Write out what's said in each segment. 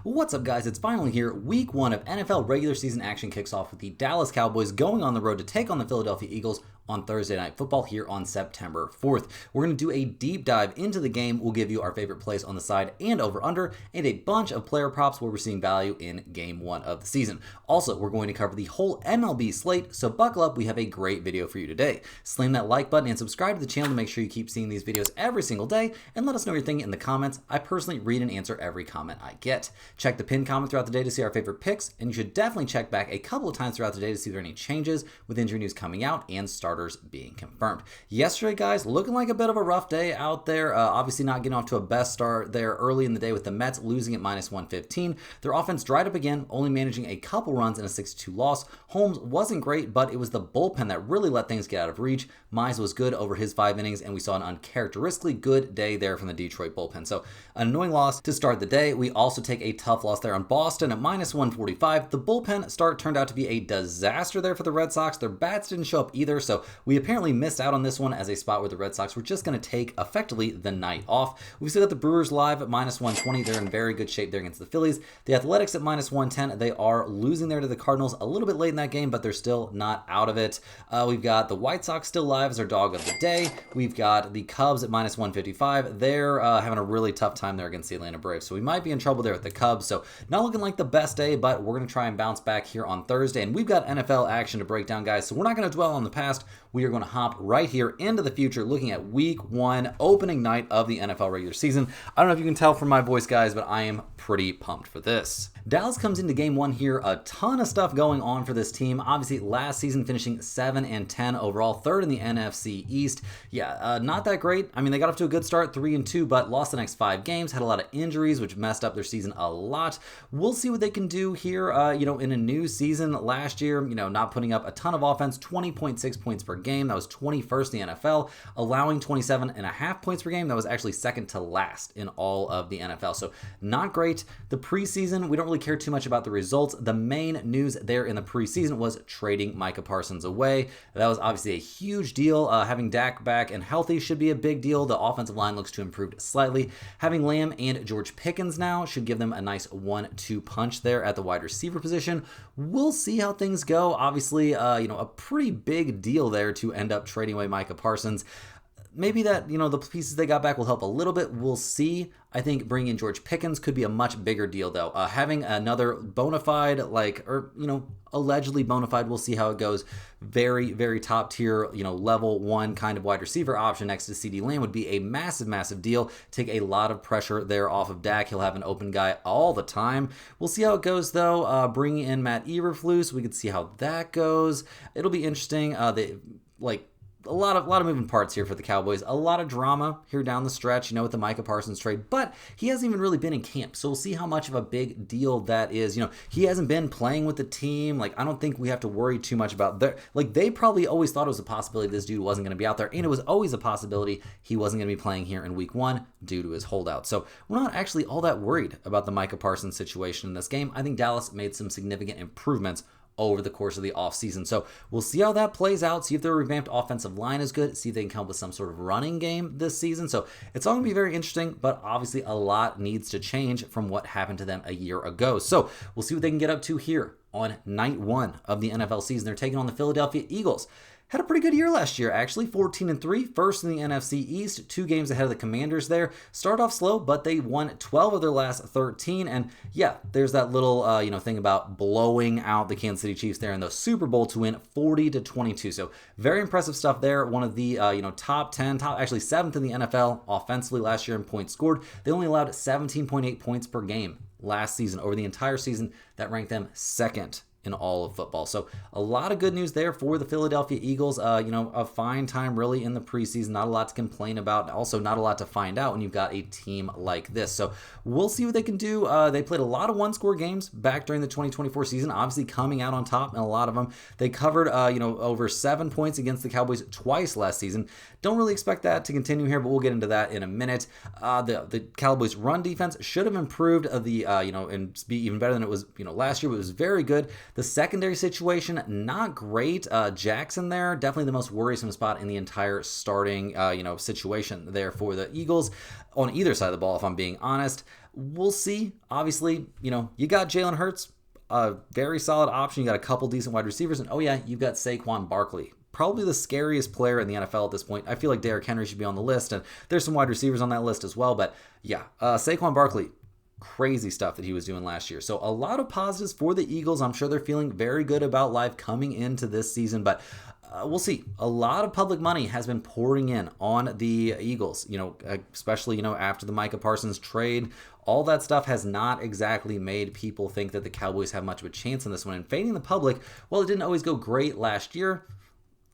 What's up, guys? It's finally here. Week 1 of NFL regular season action kicks off with the Dallas Cowboys going on the road to take on the Philadelphia Eagles on Thursday Night Football here on September 4th. We're going to do a deep dive into the game. We'll give you our favorite plays on the side and over-under, and a bunch of player props where we're seeing value in Game 1 of the season. Also, we're going to cover the whole MLB slate, so buckle up. We have a great video for you today. Slam that like button and subscribe to the channel to make sure you keep seeing these videos every single day, and let us know what you're thinking in the comments. I personally read and answer every comment I get. Check the pinned comment throughout the day to see our favorite picks, and you should definitely check back a couple of times throughout the day to see if there are any changes with injury news coming out and starters being confirmed. Yesterday, guys, looking like a bit of a rough day out there. Obviously not getting off to a best start there early in the day with the Mets losing at -115. Their offense dried up again, only managing a couple runs in a 6-2 loss. Holmes wasn't great, but it was the bullpen that really let things get out of reach. Mize was good over his 5 innings, and we saw an uncharacteristically good day there from the Detroit bullpen. So an annoying loss to start the day. We also take a tough loss there on Boston at -145. The bullpen start turned out to be a disaster there for the Red Sox. Their bats didn't show up either, so we apparently missed out on this one as a spot where the Red Sox were just going to take effectively the night off. We still got the Brewers live at -120. They're in very good shape there against the Phillies. The Athletics at -110. They are losing there to the Cardinals a little bit late in that game, but they're still not out of it. We've got the White Sox still live as our dog of the day. We've got the Cubs at -155. They're having a really tough time there against the Atlanta Braves, so we might be in trouble there with the Cubs. So not looking like the best day, but we're going to try and bounce back here on Thursday. And we've got NFL action to break down, guys, so we're not going to dwell on the past. We are going to hop right here into the future, looking at Week 1, opening night of the NFL regular season. I don't know if you can tell from my voice, guys, but I am pretty pumped for this. Dallas comes into Game 1 here. A ton of stuff going on for this team. Obviously, last season finishing 7-10 overall, third in the NFC East. Yeah, not that great. I mean, they got off to a good start, 3-2, but lost the next 5 games, had a lot of injuries, which messed up their season a lot. We'll see what they can do here, in a new season. Last year, not putting up a ton of offense, 20.6 points per game. That was 21st in the NFL, allowing 27.5 points per game. That was actually second to last in all of the NFL. So not great. The preseason, we don't really care too much about the results. The main news there in the preseason was trading Micah Parsons away. That was obviously a huge deal. Having Dak back and healthy should be a big deal. The offensive line looks to have improved slightly. Having Lamb and George Pickens now should give them a nice 1-2 punch there at the wide receiver position. We'll see how things go. Obviously, a pretty big deal there to end up trading away Micah Parsons. Maybe that, the pieces they got back will help a little bit. We'll see. I think bringing in George Pickens could be a much bigger deal, though. Having another bona fide, allegedly bona fide, we'll see how it goes. Very, very top tier, level 1 kind of wide receiver option next to CeeDee Lamb would be a massive, massive deal. Take a lot of pressure there off of Dak. He'll have an open guy all the time. We'll see how it goes, though. Bringing in Matt Eberflus, we could see how that goes. It'll be interesting. A lot of moving parts here for the Cowboys. A lot of drama here down the stretch, with the Micah Parsons trade. But he hasn't even really been in camp, so we'll see how much of a big deal that is. He hasn't been playing with the team. I don't think we have to worry too much about that. They probably always thought it was a possibility this dude wasn't going to be out there, and it was always a possibility he wasn't going to be playing here in Week 1 due to his holdout. So we're not actually all that worried about the Micah Parsons situation in this game. I think Dallas made some significant improvements over the course of the offseason. So we'll see how that plays out, see if their revamped offensive line is good, see if they can come up with some sort of running game this season. So it's all going to be very interesting, but obviously a lot needs to change from what happened to them a year ago. So we'll see what they can get up to here on night 1 of the NFL season. They're taking on the Philadelphia Eagles. Had a pretty good year last year, actually. 14-3, first in the NFC East, 2 games ahead of the Commanders there. Started off slow, but they won 12 of their last 13. And yeah, there's that little thing about blowing out the Kansas City Chiefs there in the Super Bowl to win 40-22. So very impressive stuff there. One of the top 10, actually 7th in the NFL offensively last year in points scored. They only allowed 17.8 points per game last season. Over the entire season, that ranked them 2nd in all of football. So a lot of good news there for the Philadelphia Eagles. A fine time really in the preseason. Not a lot to complain about. Also not a lot to find out when you've got a team like this. So we'll see what they can do. They played a lot of one-score games back during the 2024 season, obviously coming out on top in a lot of them. They covered, over 7 points against the Cowboys twice last season. Don't really expect that to continue here, but we'll get into that in a minute. The Cowboys' run defense should have improved, and be even better than it was, last year, but it was very good. The secondary situation, not great. Jackson there, definitely the most worrisome spot in the entire starting, situation there for the Eagles on either side of the ball, if I'm being honest. We'll see. Obviously, you got Jalen Hurts, a very solid option. You got a couple decent wide receivers, and oh yeah, you've got Saquon Barkley. Probably the scariest player in the NFL at this point. I feel like Derrick Henry should be on the list, and there's some wide receivers on that list as well. But yeah, Saquon Barkley, crazy stuff that he was doing last year. So a lot of positives for the Eagles. I'm sure they're feeling very good about life coming into this season, but we'll see. A lot of public money has been pouring in on the Eagles, especially, after the Micah Parsons trade. All that stuff has not exactly made people think that the Cowboys have much of a chance in this one. And fading the public, well, it didn't always go great last year.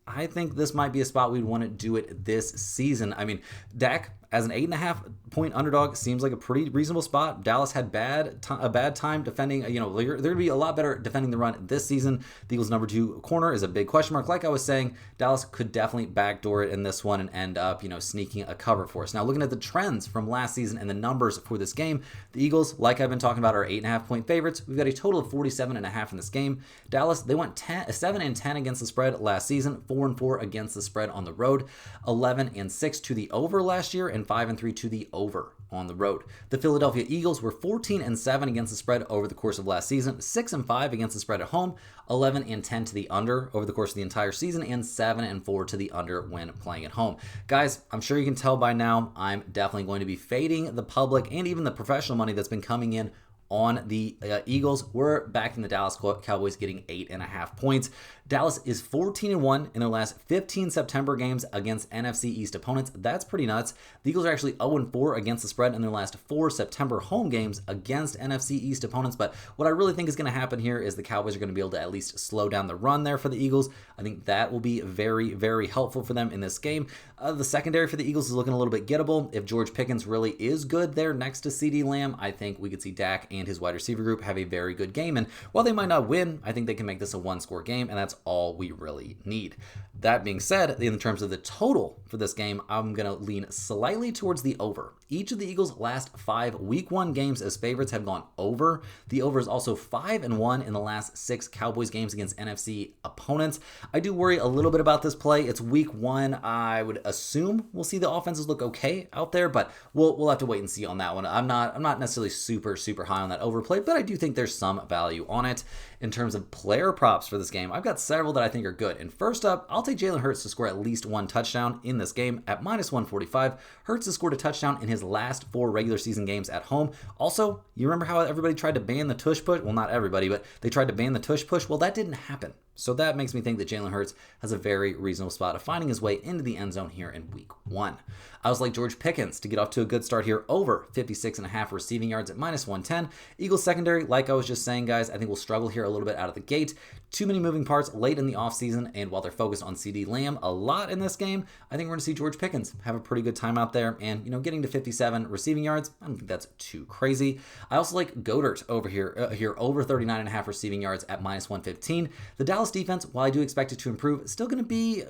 I think this might be a spot we'd want to do it this season. I mean, Dak, as an 8.5-point underdog, seems like a pretty reasonable spot. Dallas had a bad time defending. They're going to be a lot better defending the run this season. The Eagles' number 2 corner is a big question mark. Like I was saying, Dallas could definitely backdoor it in this one and end up, sneaking a cover for us. Now, looking at the trends from last season and the numbers for this game, the Eagles, like I've been talking about, are 8.5-point favorites. We've got a total of 47.5 in this game. Dallas, they went 7-10 against the spread last season, 4-4 against the spread on the road, 11-6 to the over last year, and 5-3 to the over on the road. The Philadelphia Eagles were 14-7 against the spread over the course of last season, 6-5 against the spread at home, 11-10 to the under over the course of the entire season, and 7-4 to the under when playing at home. Guys, I'm sure you can tell by now, I'm definitely going to be fading the public and even the professional money that's been coming in on the Eagles. We're backing the Dallas Cowboys getting 8.5 points. Dallas is 14-1 in their last 15 September games against NFC East opponents. That's pretty nuts. The Eagles are actually 0-4 against the spread in their last 4 September home games against NFC East opponents. But what I really think is going to happen here is the Cowboys are going to be able to at least slow down the run there for the Eagles. I think that will be very, very helpful for them in this game. The secondary for the Eagles is looking a little bit gettable. If George Pickens really is good there next to CeeDee Lamb, I think we could see Dak and his wide receiver group have a very good game. And while they might not win, I think they can make this a one-score game, and that's all we really need. That being said, in terms of the total for this game, I'm going to lean slightly towards the over. Each of the Eagles' last 5 Week 1 games as favorites have gone over. The over is also 5-1 in the last 6 Cowboys games against NFC opponents. I do worry a little bit about this play. It's Week 1. I would assume we'll see the offenses look okay out there, but we'll have to wait and see on that one. I'm not necessarily super high on that overplay, but I do think there's some value on it. In terms of player props for this game, I've got several that I think are good. And first up, I'll take Jalen Hurts to score at least 1 touchdown in this game at -145. Hurts has scored a touchdown in his last 4 regular season games at home. Also, you remember how everybody tried to ban the tush push? Well, not everybody, but they tried to ban the tush push. Well, that didn't happen. So that makes me think that Jalen Hurts has a very reasonable spot of finding his way into the end zone here in Week 1. I also like George Pickens to get off to a good start here, over 56.5 receiving yards at -110. Eagles secondary, like I was just saying, guys, I think will struggle here a little bit out of the gate. Too many moving parts late in the offseason, and while they're focused on CeeDee Lamb a lot in this game, I think we're going to see George Pickens have a pretty good time out there, and getting to 57 receiving yards, I don't think that's too crazy. I also like Goedert over here over 39.5 receiving yards at -115. The Dallas defense, while I do expect it to improve, is still going to be,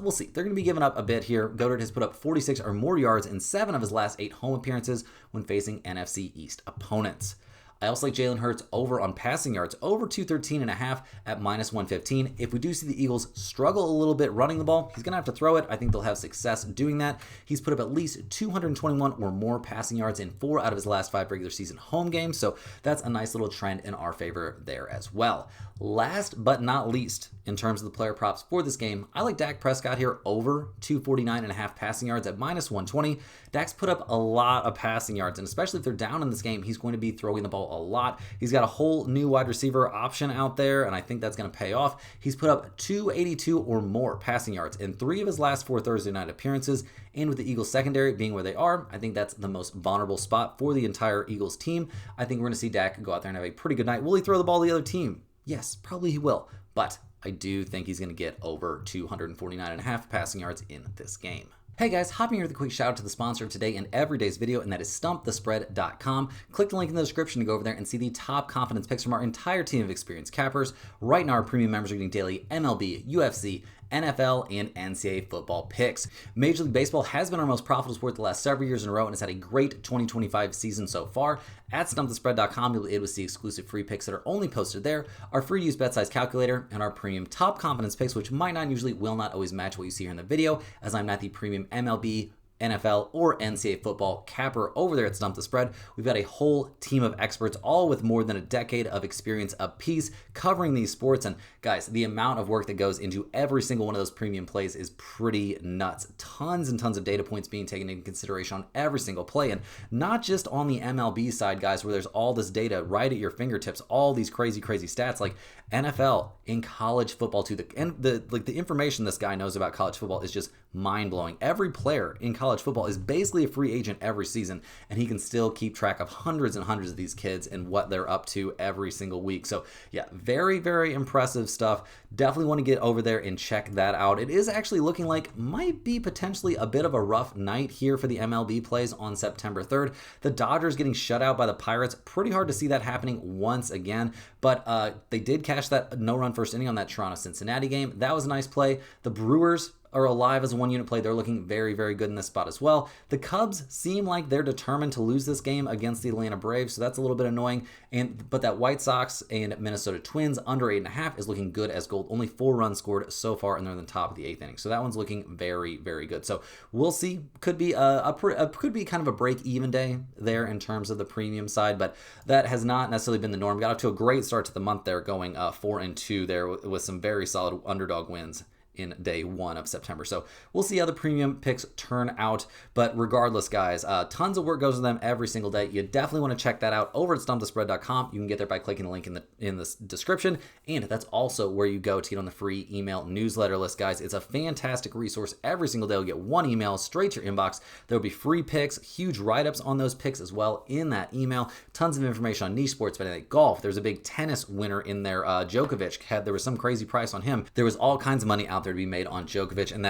we'll see. They're going to be giving up a bit here. Goedert has put up 46 or more yards in 7 of his last 8 home appearances when facing NFC East opponents. I also like Jalen Hurts over on passing yards, over 213.5 at -115. If we do see the Eagles struggle a little bit running the ball, he's going to have to throw it. I think they'll have success doing that. He's put up at least 221 or more passing yards in 4 out of his last 5 regular season home games, so that's a nice little trend in our favor there as well. Last but not least, in terms of the player props for this game, I like Dak Prescott here over 249.5 passing yards at -120. Dak's put up a lot of passing yards, and especially if they're down in this game, he's going to be throwing the ball a lot. He's got a whole new wide receiver option out there, and I think that's going to pay off. He's put up 282 or more passing yards in 3 of his last 4 Thursday night appearances, and with the Eagles secondary being where they are, I think that's the most vulnerable spot for the entire Eagles team. I think we're going to see Dak go out there and have a pretty good night. Will he throw the ball to the other team? Yes, probably he will, but I do think he's going to get over 249.5 passing yards in this game. Hey guys, hopping here with a quick shout out to the sponsor of today and every day's video, and that is StumpTheSpread.com. Click the link in the description to go over there and see the top confidence picks from our entire team of experienced cappers. Right now, our premium members are getting daily MLB, UFC, NFL, and NCAA football picks. Major League Baseball has been our most profitable sport the last several years in a row and has had a great 2025 season so far. At StumpTheSpread.com, you'll be able to see exclusive free picks that are only posted there, our free use bet size calculator, and our premium top confidence picks, which might not usually will not always match what you see here in the video, as I'm not the premium MLB NFL, or NCAA football capper over there at Stump the Spread. We've got a whole team of experts, all with more than a decade of experience apiece covering these sports. And guys, the amount of work that goes into every single one of those premium plays is pretty nuts. Tons and tons of data points being taken into consideration on every single play, and not just on the MLB side, guys, where there's all this data right at your fingertips, all these crazy stats, like NFL, in college football too. The information this guy knows about college football is just mind-blowing. Every player in college football is basically a free agent every season, and he can still keep track of hundreds and hundreds of these kids and what they're up to every single week. So yeah, very impressive stuff. Definitely want to get over there and check that out. It is actually looking like might be potentially a bit of a rough night here for the MLB plays on September 3rd. The Dodgers getting shut out by the Pirates. Pretty hard to see that happening once again, but they did cash that no-run first inning on that Toronto-Cincinnati game. That was a nice play. The Brewers are alive as a one-unit play. They're looking very good in this spot as well. The Cubs seem like they're determined to lose this game against the Atlanta Braves, so that's a little bit annoying. But that White Sox and Minnesota Twins under 8.5 is looking good as gold. Only 4 runs scored so far, and they're in the top of the 8th inning. So that one's looking very good. So we'll see. Could be could be kind of a break-even day there in terms of the premium side, but that has not necessarily been the norm. Got off to a great start to the month there, going 4-2 there with some very solid underdog wins in day 1 of September. So we'll see how the premium picks turn out. But regardless, guys, tons of work goes into them every single day. You definitely want to check that out over at stumpthespread.com. You can get there by clicking the link in the description. And that's also where you go to get on the free email newsletter list, guys. It's a fantastic resource. Every single day you'll get 1 email straight to your inbox. There will be free picks, huge write-ups on those picks as well in that email. Tons of information on niche sports betting, like golf. There's a big tennis winner in there. Djokovic there was some crazy price on him. There was all kinds of money out there to be made on Djokovic, and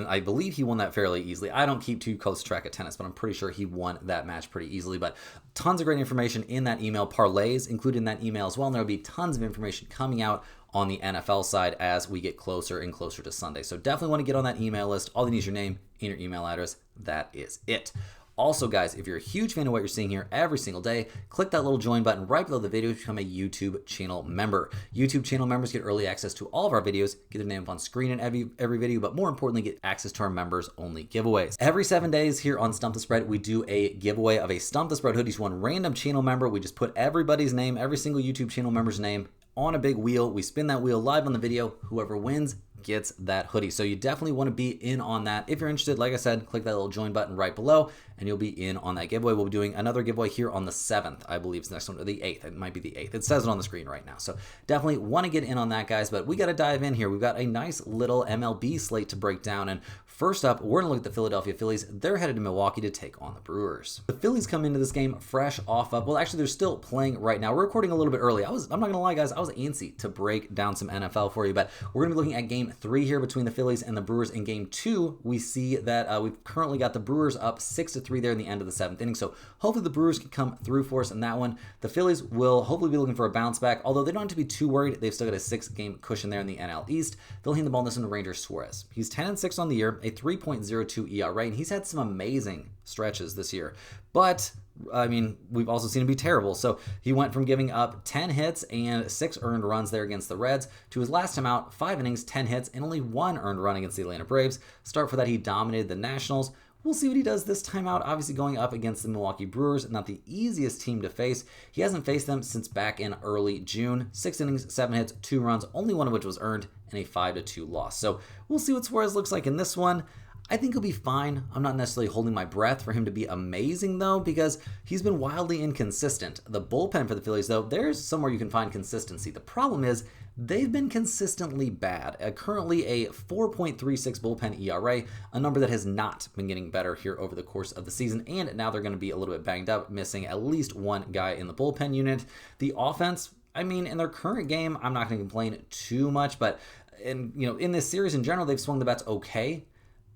I believe he won that fairly easily. I don't keep too close track of tennis, but I'm pretty sure he won that match pretty easily. But tons of great information in that email, parlays included in that email as well, and there will be tons of information coming out on the NFL side as we get closer and closer to Sunday. So definitely want to get on that email list. All you need is your name and your email address. That is it. Also, guys, if you're a huge fan of what you're seeing here every single day, click that little join button right below the video to become a YouTube channel member. YouTube channel members get early access to all of our videos, get their name up on screen in every video, but more importantly, get access to our members-only giveaways. Every 7 days here on Stump the Spread, we do a giveaway of a Stump the Spread hoodie to one random channel member. We just put everybody's name, every single YouTube channel member's name, on a big wheel. We spin that wheel live on the video. Whoever wins gets that hoodie. So you definitely want to be in on that. If you're interested, like I said, click that little join button right below and you'll be in on that giveaway. We'll be doing another giveaway here on the 7th, I believe is the next one, or the 8th. It might be the 8th. It says it on the screen right now. So definitely want to get in on that, guys, but we got to dive in here. We've got a nice little MLB slate to break down. And first up, we're going to look at the Philadelphia Phillies. They're headed to Milwaukee to take on the Brewers. The Phillies come into this game fresh off up. Well, actually, they're still playing right now. We're recording a little bit early. I'm not going to lie, guys. I was antsy to break down some NFL for you, but we're going to be looking at game 3 here between the Phillies and the Brewers. In game 2, we see that we've currently got the Brewers up 6-3 there in the end of the 7th inning. So hopefully the Brewers can come through for us in that one. The Phillies will hopefully be looking for a bounce back, although they don't have to be too worried. They've still got a 6-game cushion there in the NL East. They'll hand the ball in this one to Ranger Suarez. He's 10-6 on the year, a 3.02 ERA, and he's had some amazing stretches this year. But I mean, we've also seen him be terrible. So he went from giving up 10 hits and 6 earned runs there against the Reds to his last time out, 5 innings, 10 hits, and only 1 earned run against the Atlanta Braves. Start for that, he dominated the Nationals. We'll see what he does this time out, obviously going up against the Milwaukee Brewers, not the easiest team to face. He hasn't faced them since back in early June. 6 innings, 7 hits, 2 runs, only 1 of which was earned, and a 5-2 loss. So we'll see what Suarez looks like in this one. I think he'll be fine. I'm not necessarily holding my breath for him to be amazing, though, because he's been wildly inconsistent. The bullpen for the Phillies, though, there's somewhere you can find consistency. The problem is they've been consistently bad. Currently a 4.36 bullpen ERA, a number that has not been getting better here over the course of the season, and now they're going to be a little bit banged up, missing at least 1 guy in the bullpen unit. The offense, I mean, in their current game, I'm not going to complain too much, but in this series in general, they've swung the bats okay.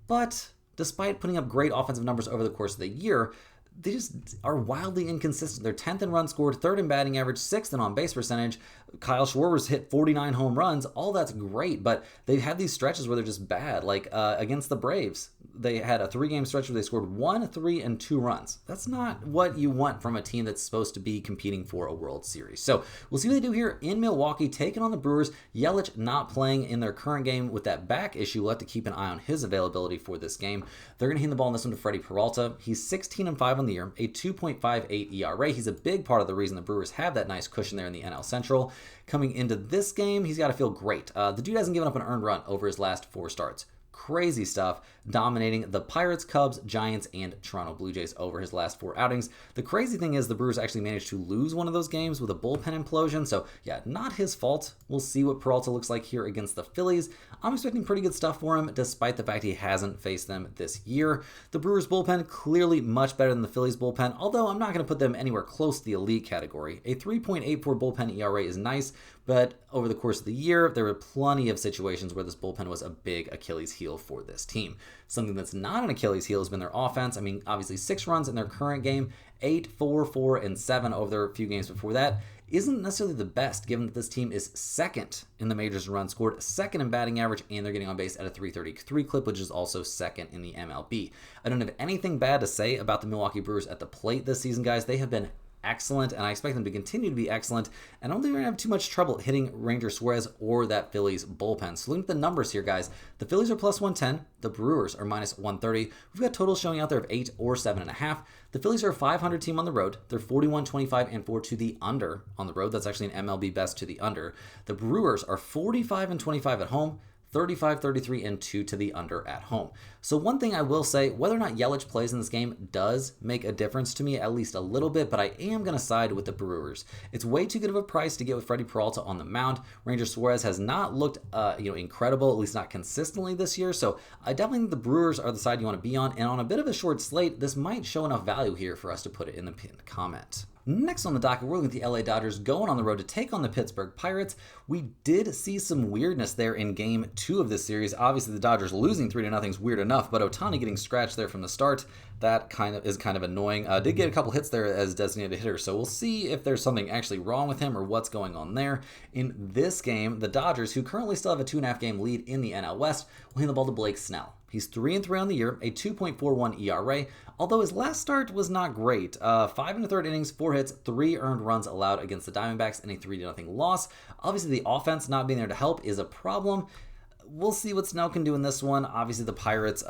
But despite putting up great offensive numbers over the course of the year, they just are wildly inconsistent. They're 10th in runs scored, 3rd in batting average, 6th in on-base percentage. Kyle Schwarber's hit 49 home runs. All that's great, but they've had these stretches where they're just bad. Like against the Braves, they had a 3-game stretch where they scored 1, 3, and 2 runs. That's not what you want from a team that's supposed to be competing for a World Series. So we'll see what they do here in Milwaukee, taking on the Brewers. Yelich not playing in their current game with that back issue. We'll have to keep an eye on his availability for this game. They're going to hand the ball in this one to Freddie Peralta. He's 16-5 on the year, a 2.58 ERA. He's a big part of the reason the Brewers have that nice cushion there in the NL Central. Coming into this game, he's got to feel great. The dude hasn't given up an earned run over his last 4 starts. Crazy stuff, dominating the Pirates, Cubs, Giants, and Toronto Blue Jays over his last 4 outings. The crazy thing is the Brewers actually managed to lose one of those games with a bullpen implosion, so yeah, not his fault. We'll see what Peralta looks like here against the Phillies. I'm expecting pretty good stuff for him, despite the fact he hasn't faced them this year. The Brewers bullpen clearly much better than the Phillies bullpen, although I'm not going to put them anywhere close to the elite category. A 3.84 bullpen ERA is nice, but over the course of the year, there were plenty of situations where this bullpen was a big Achilles heel for this team. Something that's not an Achilles heel has been their offense. I mean, obviously 6 runs in their current game, 8, 4, 4, and 7 over their few games before that. Isn't necessarily the best, given that this team is 2nd in the majors in runs scored, 2nd in batting average, and they're getting on base at a 333 clip, which is also 2nd in the MLB. I don't have anything bad to say about the Milwaukee Brewers at the plate this season, guys. They have been excellent, and I expect them to continue to be excellent. And I don't think they're going to have too much trouble hitting Ranger Suarez or that Phillies bullpen. So looking at the numbers here, guys, the Phillies are plus 110. The Brewers are minus 130. We've got totals showing out there of 8 or 7.5. The Phillies are a 500 team on the road. They're 41-25-4 to the under on the road. That's actually an MLB best to the under. The Brewers are 45-25 at home. 35-33-2 to the under at home. So one thing I will say, whether or not Yelich plays in this game does make a difference to me, at least a little bit, but I am going to side with the Brewers. It's way too good of a price to get with Freddie Peralta on the mound. Ranger Suarez has not looked incredible, at least not consistently this year, so I definitely think the Brewers are the side you want to be on, and on a bit of a short slate, this might show enough value here for us to put it in the pinned comment. Next on the docket, we're looking at the LA Dodgers going on the road to take on the Pittsburgh Pirates. We did see some weirdness there in Game 2 of this series. Obviously, the Dodgers losing 3-0 is weird enough, but Ohtani getting scratched there from the start, that is kind of annoying. Did get a couple hits there as designated hitter, so we'll see if there's something actually wrong with him or what's going on there. In this game, the Dodgers, who currently still have a 2.5-game lead in the NL West, will hand the ball to Blake Snell. He's 3-3 on the year, a 2.41 ERA, although his last start was not great. 5 1/3 innings, 4 hits, 3 earned runs allowed against the Diamondbacks, and a 3-0 loss. Obviously, the offense not being there to help is a problem. We'll see what Snell can do in this one. Obviously, the Pirates,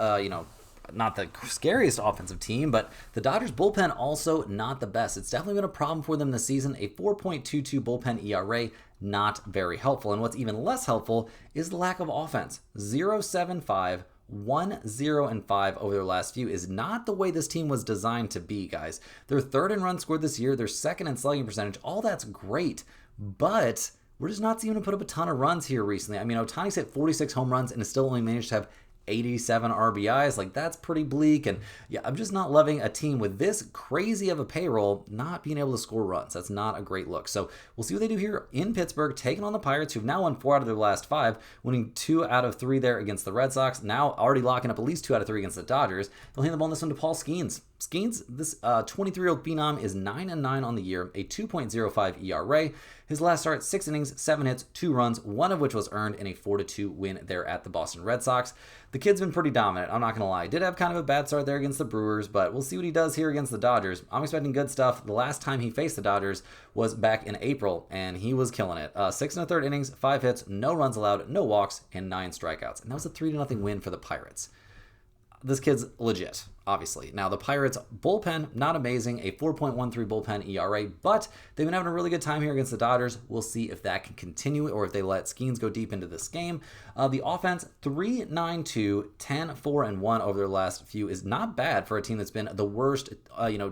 not the scariest offensive team, but the Dodgers bullpen also not the best. It's definitely been a problem for them this season. A 4.22 bullpen ERA, not very helpful. And what's even less helpful is the lack of offense. 0-7-5. 1-0-5 over their last few is not the way this team was designed to be, guys. They're 3rd in runs scored this year. They're 2nd in slugging percentage. All that's great, but we're just not seeing them put up a ton of runs here recently. I mean, Ohtani's hit 46 home runs and has still only managed to have 87 RBIs. Like, that's pretty bleak. And yeah, I'm just not loving a team with this crazy of a payroll not being able to score runs. That's not a great look. So we'll see what they do here in Pittsburgh, taking on the Pirates, who've now won 4 out of their last 5, winning 2 out of 3 there against the Red Sox. Now already locking up at least 2 out of 3 against the Dodgers. They'll hand the ball on this one to Paul Skeens. Skeens, this 23-year-old phenom, is 9-9 on the year, a 2.05 ERA. His last start, 6 innings, 7 hits, 2 runs, one of which was earned in a 4-2 win there at the Boston Red Sox. The kid's been pretty dominant, I'm not going to lie. Did have kind of a bad start there against the Brewers, but we'll see what he does here against the Dodgers. I'm expecting good stuff. The last time he faced the Dodgers was back in April, and he was killing it. 6 1/3 innings, 5 hits, no runs allowed, no walks, and 9 strikeouts. And that was a 3-0 win for the Pirates. This kid's legit, obviously. Now, the Pirates' bullpen, not amazing, a 4.13 bullpen ERA, but they've been having a really good time here against the Dodgers. We'll see if that can continue or if they let Skeens go deep into this game. The offense, 3-9-2, 10-4-1 over their last few is not bad for a team that's been the worst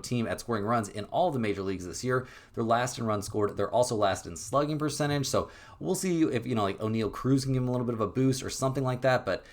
team at scoring runs in all the major leagues this year. They're last in runs scored. They're also last in slugging percentage. So we'll see if, like O'Neal Cruz can give them a little bit of a boost or something like that, but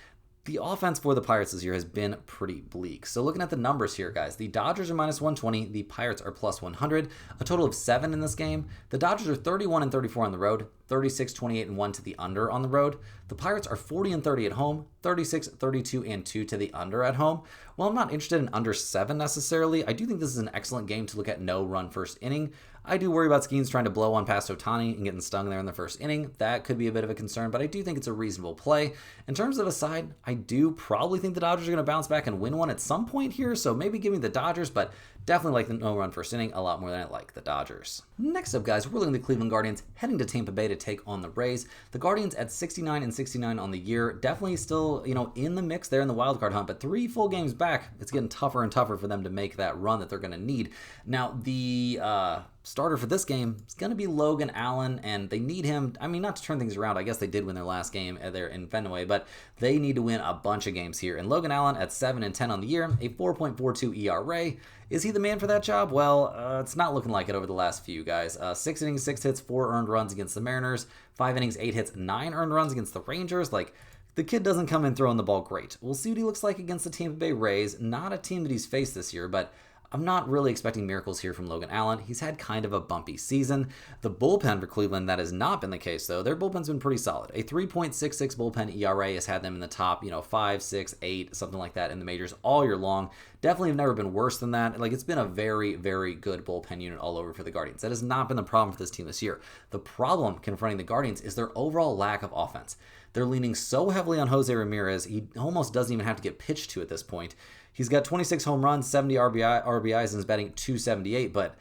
The offense for the Pirates this year has been pretty bleak. So looking at the numbers here, guys, the Dodgers are minus 120, the Pirates are plus 100, a total of 7 in this game. The Dodgers are 31 and 34 on the road, 36, 28 and 1 to the under on the road. The Pirates are 40 and 30 at home, 36, 32 and 2 to the under at home. While I'm not interested in under 7 necessarily, I do think this is an excellent game to look at no run first inning. I do worry about Skeens trying to blow one past Ohtani and getting stung there in the first inning. That could be a bit of a concern, but I do think it's a reasonable play. In terms of a side, I do probably think the Dodgers are going to bounce back and win one at some point here, so maybe give me the Dodgers, but definitely like the no run first inning a lot more than I like the Dodgers. Next up, guys, we're looking at the Cleveland Guardians heading to Tampa Bay to take on the Rays. The Guardians at 69 and 69 on the year, definitely still, in the mix there in the wild card hunt, but 3 full games back, it's getting tougher and tougher for them to make that run that they're going to need. Now, the starter for this game is going to be Logan Allen, and they need him, not to turn things around. I guess they did win their last game there in Fenway, but they need to win a bunch of games here. And Logan Allen at 7 and 10 on the year, a 4.42 ERA. Is he the man for that job? Well, it's not looking like it over the last few, guys. 6 innings, 6 hits, 4 earned runs against the Mariners. 5 innings, 8 hits, 9 earned runs against the Rangers. The kid doesn't come in throwing the ball great. We'll see what he looks like against the Tampa Bay Rays. Not a team that he's faced this year, but I'm not really expecting miracles here from Logan Allen. He's had kind of a bumpy season. The bullpen for Cleveland, that has not been the case, though. Their bullpen's been pretty solid. A 3.66 bullpen ERA has had them in the top, 5, 6, 8, something like that in the majors all year long. Definitely have never been worse than that. It's been a very, very good bullpen unit all over for the Guardians. That has not been the problem for this team this year. The problem confronting the Guardians is their overall lack of offense. They're leaning so heavily on Jose Ramirez, he almost doesn't even have to get pitched to at this point. He's got 26 home runs, 70 RBIs, and is batting .278, but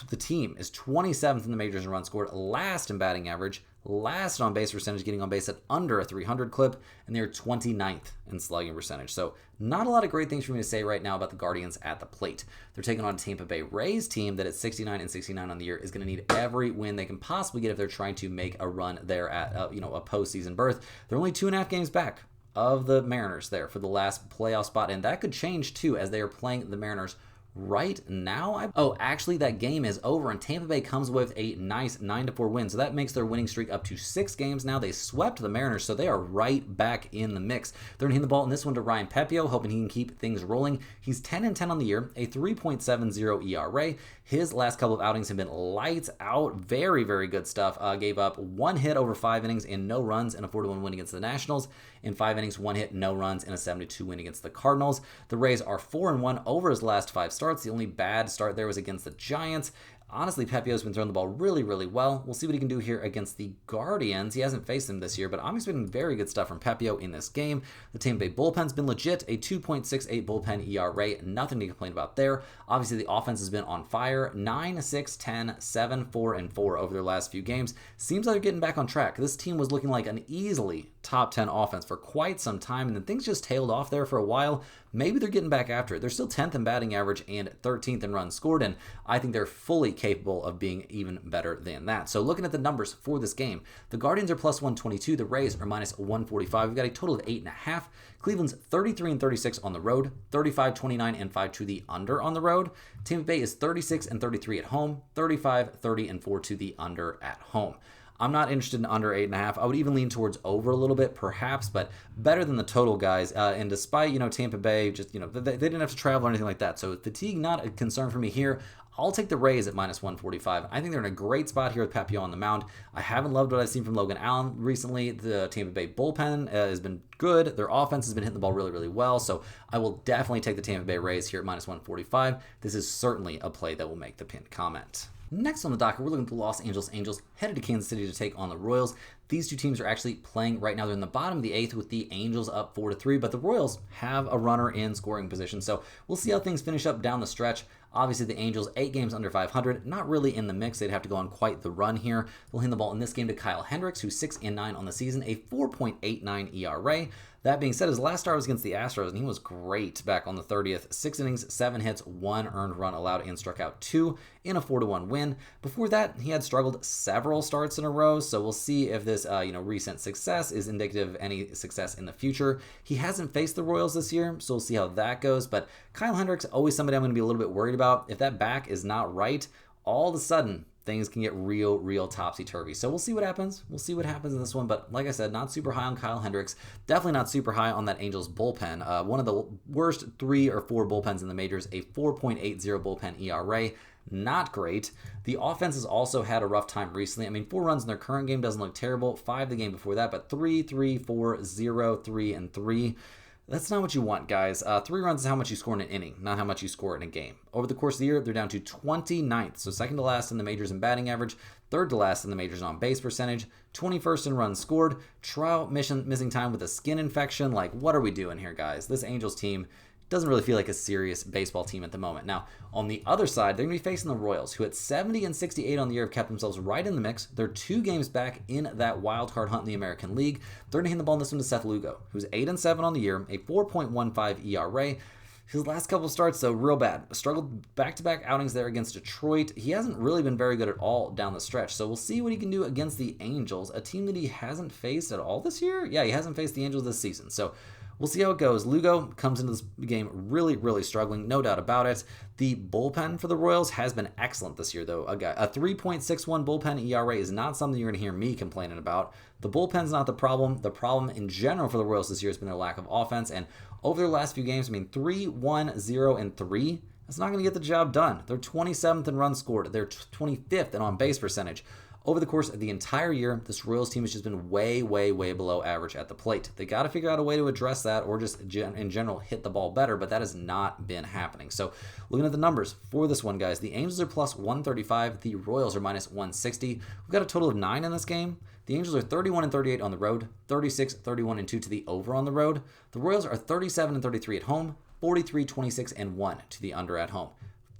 the team is 27th in the majors in runs scored, last in batting average, last in on-base percentage, getting on base at under a 300 clip, and they're 29th in slugging percentage. So not a lot of great things for me to say right now about the Guardians at the plate. They're taking on a Tampa Bay Rays team that at 69 and 69 on the year is going to need every win they can possibly get if they're trying to make a run there at a postseason berth. They're only 2.5 games back of the Mariners there for the last playoff spot, and that could change too as they are playing the Mariners right now. Actually, that game is over, and Tampa Bay comes away with a nice 9-4 win, so that makes their winning streak up to 6 games now. They swept the Mariners, so they are right back in the mix. They're going to hand the ball in this one to Ryan Pepio, hoping he can keep things rolling. He's 10 and 10 on the year, a 3.70 ERA. His last couple of outings have been lights out. Very, very good stuff. Gave up 1 hit over 5 innings and no runs in a 4-1 win against the Nationals. In 5 innings, 1 hit, no runs in a 72 win against the Cardinals. The Rays are 4-1 over his last 5 starts. The only bad start there was against the Giants. Honestly, Pepio's been throwing the ball really, really well. We'll see what he can do here against the Guardians. He hasn't faced them this year, but I'm expecting very good stuff from Pepio in this game. The Tampa Bay bullpen's been legit, a 2.68 bullpen ERA. Nothing to complain about there. Obviously, the offense has been on fire. 9, 6, 10, 7, 4, and 4 over their last few games. Seems like they're getting back on track. This team was looking like an easily top 10 offense for quite some time, and then things just tailed off there for a while. Maybe they're getting back after it. They're still 10th in batting average and 13th in runs scored, and I think they're fully capable of being even better than that. So looking at the numbers for this game, the Guardians are plus 122, the Rays are minus 145. We've got a total of 8.5. Cleveland's 33 and 36 on the road, 35, 29, and 5 to the under on the road. Tampa Bay is 36 and 33 at home, 35, 30, and 4 to the under at home. I'm not interested in under 8.5. I would even lean towards over a little bit, perhaps, but better than the total, guys. And despite, Tampa Bay, just, they didn't have to travel or anything like that. So fatigue, not a concern for me here. I'll take the Rays at minus 145. I think they're in a great spot here with Pepio on the mound. I haven't loved what I've seen from Logan Allen recently. The Tampa Bay bullpen has been good. Their offense has been hitting the ball really, really well. So I will definitely take the Tampa Bay Rays here at minus 145. This is certainly a play that will make the pinned comment. Next on the docket, we're looking at the Los Angeles Angels headed to Kansas City to take on the Royals. These two teams are actually playing right now. They're in the bottom of the 8th with the Angels up 4-3, but the Royals have a runner in scoring position. So we'll see how things finish up down the stretch. Obviously, the Angels, 8 games under 500, not really in the mix. They'd have to go on quite the run here. They'll hand the ball in this game to Kyle Hendricks, who's 6 and 9 on the season, a 4.89 ERA. That being said, his last start was against the Astros, and he was great back on the 30th. 6 innings, 7 hits, 1 earned run allowed, and struck out 2 in a 4-1 win. Before that, he had struggled several starts in a row, so we'll see if this recent success is indicative of any success in the future. He hasn't faced the Royals this year, so we'll see how that goes, but Kyle Hendricks, always somebody I'm going to be a little bit worried about. If that back is not right, all of a sudden, things can get real topsy-turvy. So we'll see what happens. We'll see what happens in this one. But like I said, not super high on Kyle Hendricks. Definitely not super high on that Angels bullpen. One of the worst 3 or 4 bullpens in the majors, a 4.80 bullpen ERA. Not great. The offense has also had a rough time recently. I mean, 4 runs in their current game doesn't look terrible. 5 the game before that, but 3, 3, 4, 0, 3, and 3. That's not what you want, guys. 3 runs is how much you score in an inning, not how much you score in a game. Over the course of the year, they're down to 29th, so second to last in the majors in batting average, third to last in the majors on base percentage, 21st in runs scored, Trout missing time with a skin infection. Like, what are we doing here, guys? This Angels team doesn't really feel like a serious baseball team at the moment. Now, on the other side, they're going to be facing the Royals, who at 70 and 68 on the year have kept themselves right in the mix. They're 2 games back in that wild card hunt in the American League. They're going to hand the ball in this one to Seth Lugo, who's 8 and 7 on the year, a 4.15 ERA. His last couple of starts, though, real bad. Struggled back-to-back outings there against Detroit. He hasn't really been very good at all down the stretch. So we'll see what he can do against the Angels, a team that he hasn't faced at all this year. Yeah, he hasn't faced the Angels this season. So we'll see how it goes. Lugo comes into this game really struggling, no doubt about it. The bullpen for the Royals has been excellent this year, though. A 3.61 bullpen ERA is not something you're going to hear me complaining about. The bullpen's not the problem. The problem in general for the Royals this year has been their lack of offense. And over their last few games, I mean, 3, 1, 0, and 3, that's not going to get the job done. They're 27th in runs scored. They're 25th in on-base percentage. Over the course of the entire year, this Royals team has just been way below average at the plate. They got to figure out a way to address that, or just in general hit the ball better, but that has not been happening. So looking at the numbers for this one, guys, the Angels are plus 135, the Royals are minus 160. We've got a total of 9 in this game. The Angels are 31 and 38 on the road, 36, 31 and 2 to the over on the road. The Royals are 37 and 33 at home, 43, 26 and 1 to the under at home.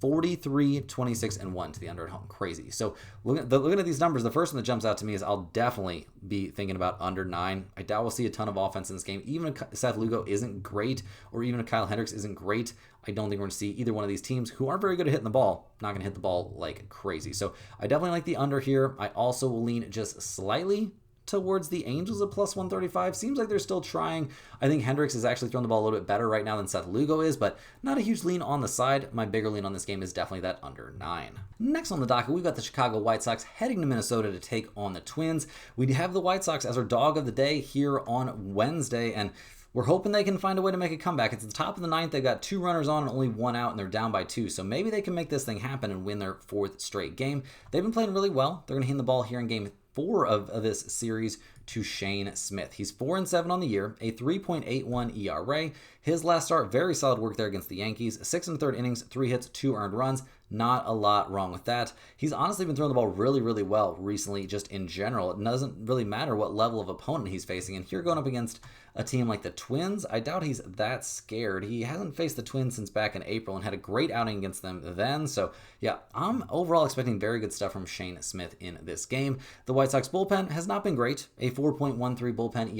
43, 26, and 1 to the under at home. Crazy. So looking at these numbers, the first one that jumps out to me is I'll definitely be thinking about under 9. I doubt we'll see a ton of offense in this game. Even if Seth Lugo isn't great, or even if Kyle Hendricks isn't great, I don't think we're going to see either one of these teams, who aren't very good at hitting the ball, not going to hit the ball like crazy. So I definitely like the under here. I also will lean just slightly towards the Angels at plus 135. Seems like they're still trying. I think Hendricks is actually throwing the ball a little bit better right now than Seth Lugo is, but not a huge lean on the side. My bigger lean on this game is definitely that under 9. Next on the docket, we've got the Chicago White Sox heading to Minnesota to take on the Twins. We have the White Sox as our dog of the day here on Wednesday, and we're hoping they can find a way to make a comeback. It's at the top of the 9th. They've got 2 runners on and only 1 out, and they're down by 2. So maybe they can make this thing happen and win their 4th straight game. They've been playing really well. They're going to hand the ball here in game 4 of this series to Shane Smith. He's 4 and 7 on the year, a 3.81 ERA. His last start, very solid work there against the Yankees. 6 and 3rd innings, 3 hits, 2 earned runs. Not a lot wrong with that. He's honestly been throwing the ball really well recently, just in general. It doesn't really matter what level of opponent he's facing. And here going up against a team like the Twins, I doubt he's that scared. He hasn't faced the Twins since back in April and had a great outing against them then. So yeah, I'm overall expecting very good stuff from Shane Smith in this game. The White Sox bullpen has not been great. A 4.13 bullpen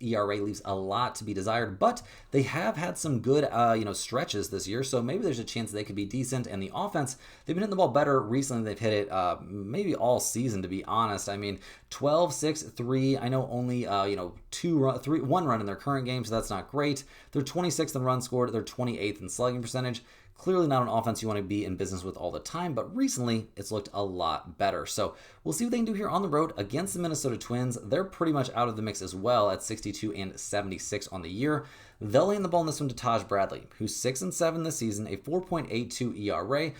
ERA leaves a lot to be desired, but they have had some good stretches this year, so maybe there's a chance they could be decent. And the offense, they've been hitting the ball better recently. They've hit it maybe all season, to be honest. I mean, 12, 6, 3. I know only 1 run in their current game, so that's not great. They're 26th in runs scored. They're 28th in slugging percentage. Clearly not an offense you want to be in business with all the time, but recently it's looked a lot better. So we'll see what they can do here on the road against the Minnesota Twins. They're pretty much out of the mix as well at 62 and 76 on the year. They'll hand the ball in this one to Taj Bradley, who's 6 and 7 this season, a 4.82 ERA,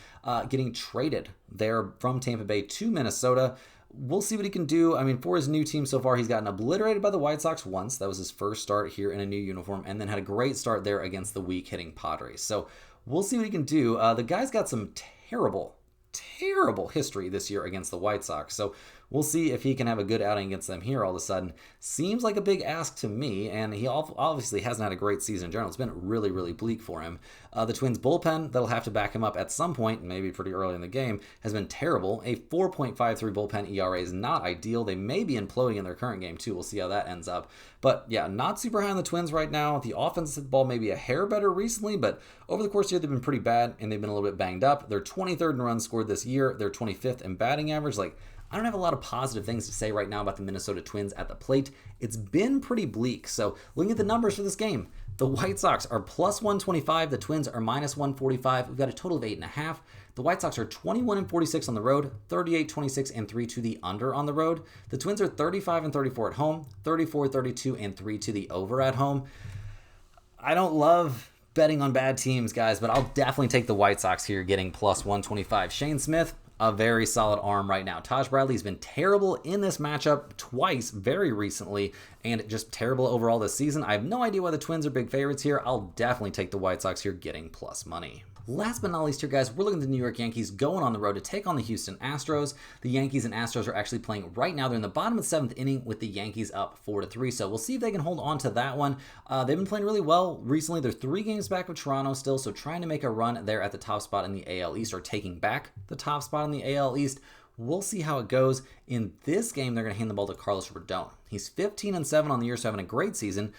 getting traded there from Tampa Bay to Minnesota. We'll see what he can do. I mean, for his new team so far, he's gotten obliterated by the White Sox once. That was his first start here in a new uniform, and then had a great start there against the weak-hitting Padres. So we'll see what he can do. The guy's got some terrible history this year against the White Sox. So we'll see if he can have a good outing against them here all of a sudden. Seems like a big ask to me, and he obviously hasn't had a great season in general. It's been really bleak for him. The Twins bullpen, that'll have to back him up at some point, maybe pretty early in the game, has been terrible. A 4.53 bullpen ERA is not ideal. They may be imploding in their current game too. We'll see how that ends up. But yeah, not super high on the Twins right now. The offensive ball may be a hair better recently, but over the course of the year, they've been pretty bad, and they've been a little bit banged up. They're 23rd in runs scored this year. They're 25th in batting average. I don't have a lot of positive things to say right now about the Minnesota Twins at the plate. It's been pretty bleak. So looking at the numbers for this game, the White Sox are plus 125. The Twins are minus 145. We've got a total of 8.5. The White Sox are 21-46 on the road, 38-26-3 to the under on the road. The Twins are 35-34 at home, 34-32-3 to the over at home. I don't love betting on bad teams, guys, but I'll definitely take the White Sox here getting plus 125. Shane Smith, a very solid arm right now. Taj Bradley's been terrible in this matchup twice very recently and just terrible overall this season. I have no idea why the Twins are big favorites here. I'll definitely take the White Sox here getting plus money. Last but not least here, guys, we're looking at the New York Yankees going on the road to take on the Houston Astros. The Yankees and Astros are actually playing right now. They're in the bottom of the 7th inning with the Yankees up 4-3. So we'll see if they can hold on to that one. They've been playing really well recently. They're 3 games back of Toronto still, so trying to make a run there at the top spot in the AL East, or taking back the top spot in the AL East. We'll see how it goes. In this game, they're going to hand the ball to Carlos Rodon. He's 15-7 on the year, so having a great season.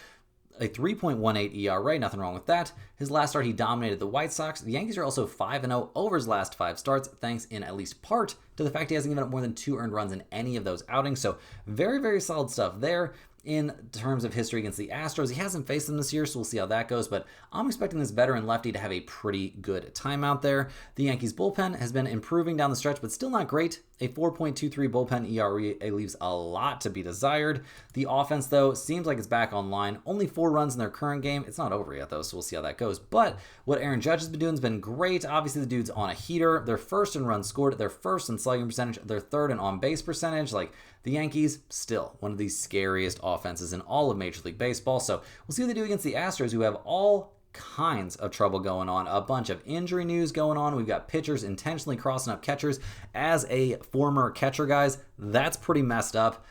A 3.18 ERA, nothing wrong with that. His last start, he dominated the White Sox. The Yankees are also 5-0 over his last 5 starts, thanks in at least part to the fact he hasn't given up more than 2 earned runs in any of those outings. So very, very solid stuff there. In terms of history against the Astros, he hasn't faced them this year, so we'll see how that goes, but I'm expecting this veteran lefty to have a pretty good time out there. The Yankees bullpen has been improving down the stretch, but still not great. A 4.23 bullpen ERA leaves a lot to be desired. The offense, though, seems like it's back online. Only 4 runs in their current game. It's not over yet, though, so we'll see how that goes. But what Aaron Judge has been doing has been great. Obviously, the dude's on a heater. They're first in runs scored. They're first in slugging percentage. They're third in on-base percentage. Like, the Yankees, still one of the scariest offenses in all of Major League Baseball. So we'll see what they do against the Astros, who have all kinds of trouble going on. A bunch of injury news going on. We've got pitchers intentionally crossing up catchers. As a former catcher, guys, that's pretty messed up.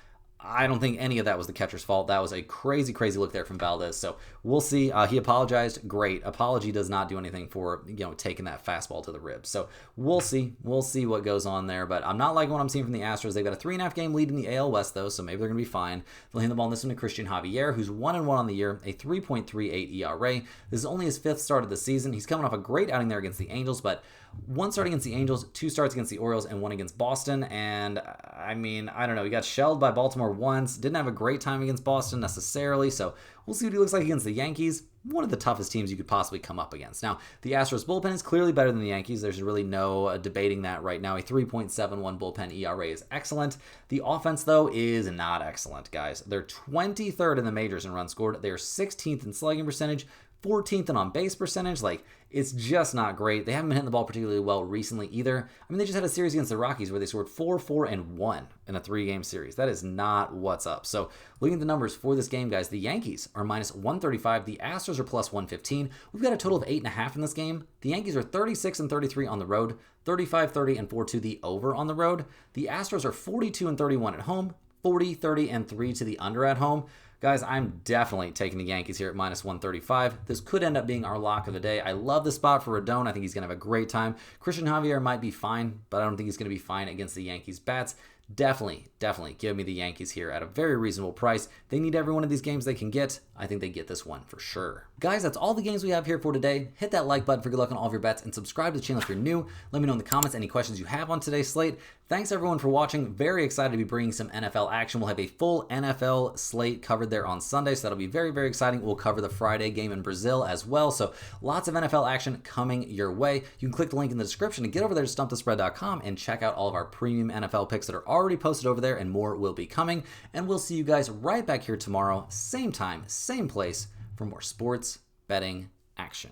I don't think any of that was the catcher's fault. That was a crazy, crazy look there from Valdez. So we'll see. He apologized. Great. Apology does not do anything for, taking that fastball to the ribs. So we'll see. We'll see what goes on there. But I'm not liking what I'm seeing from the Astros. They've got a 3.5 game lead in the AL West, though, so maybe they're going to be fine. They'll hand the ball in this one to Christian Javier, who's 1-1 on the year, a 3.38 ERA. This is only his 5th start of the season. He's coming off a great outing there against the Angels, but 1 start against the Angels, 2 starts against the Orioles, and 1 against Boston. And I don't know. He got shelled by Baltimore once. Didn't have a great time against Boston necessarily. So we'll see what he looks like against the Yankees. One of the toughest teams you could possibly come up against. Now, the Astros bullpen is clearly better than the Yankees. There's really no debating that right now. A 3.71 bullpen ERA is excellent. The offense, though, is not excellent, guys. They're 23rd in the majors in runs scored. They're 16th in slugging percentage, 14th in on-base percentage. Like, it's just not great. They haven't been hitting the ball particularly well recently either. I mean, they just had a series against the Rockies where they scored 4-4-1 in a 3-game series. That is not what's up. So, looking at the numbers for this game, guys, the Yankees are minus 135. The Astros are plus 115. We've got a total of 8.5 in this game. The Yankees are 36-33 on the road, 35-30-4 to the over on the road. The Astros are 42-31 at home, 40-30-3 to the under at home. Guys, I'm definitely taking the Yankees here at minus 135. This could end up being our lock of the day. I love the spot for Rodon. I think he's going to have a great time. Christian Javier might be fine, but I don't think he's going to be fine against the Yankees bats. Definitely give me the Yankees here at a very reasonable price. They need every one of these games they can get. I think they get this one for sure. Guys, that's all the games we have here for today. Hit that like button for good luck on all of your bets and subscribe to the channel if you're new. Let me know in the comments any questions you have on today's slate. Thanks everyone for watching. Very excited to be bringing some NFL action. We'll have a full NFL slate covered there on Sunday, so that'll be very, very exciting. We'll cover the Friday game in Brazil as well. So lots of NFL action coming your way. You can click the link in the description to get over there to stumpthespread.com and check out all of our premium NFL picks that are already posted over there, and more will be coming. And we'll see you guys right back here tomorrow, same time, same place, for more sports betting action.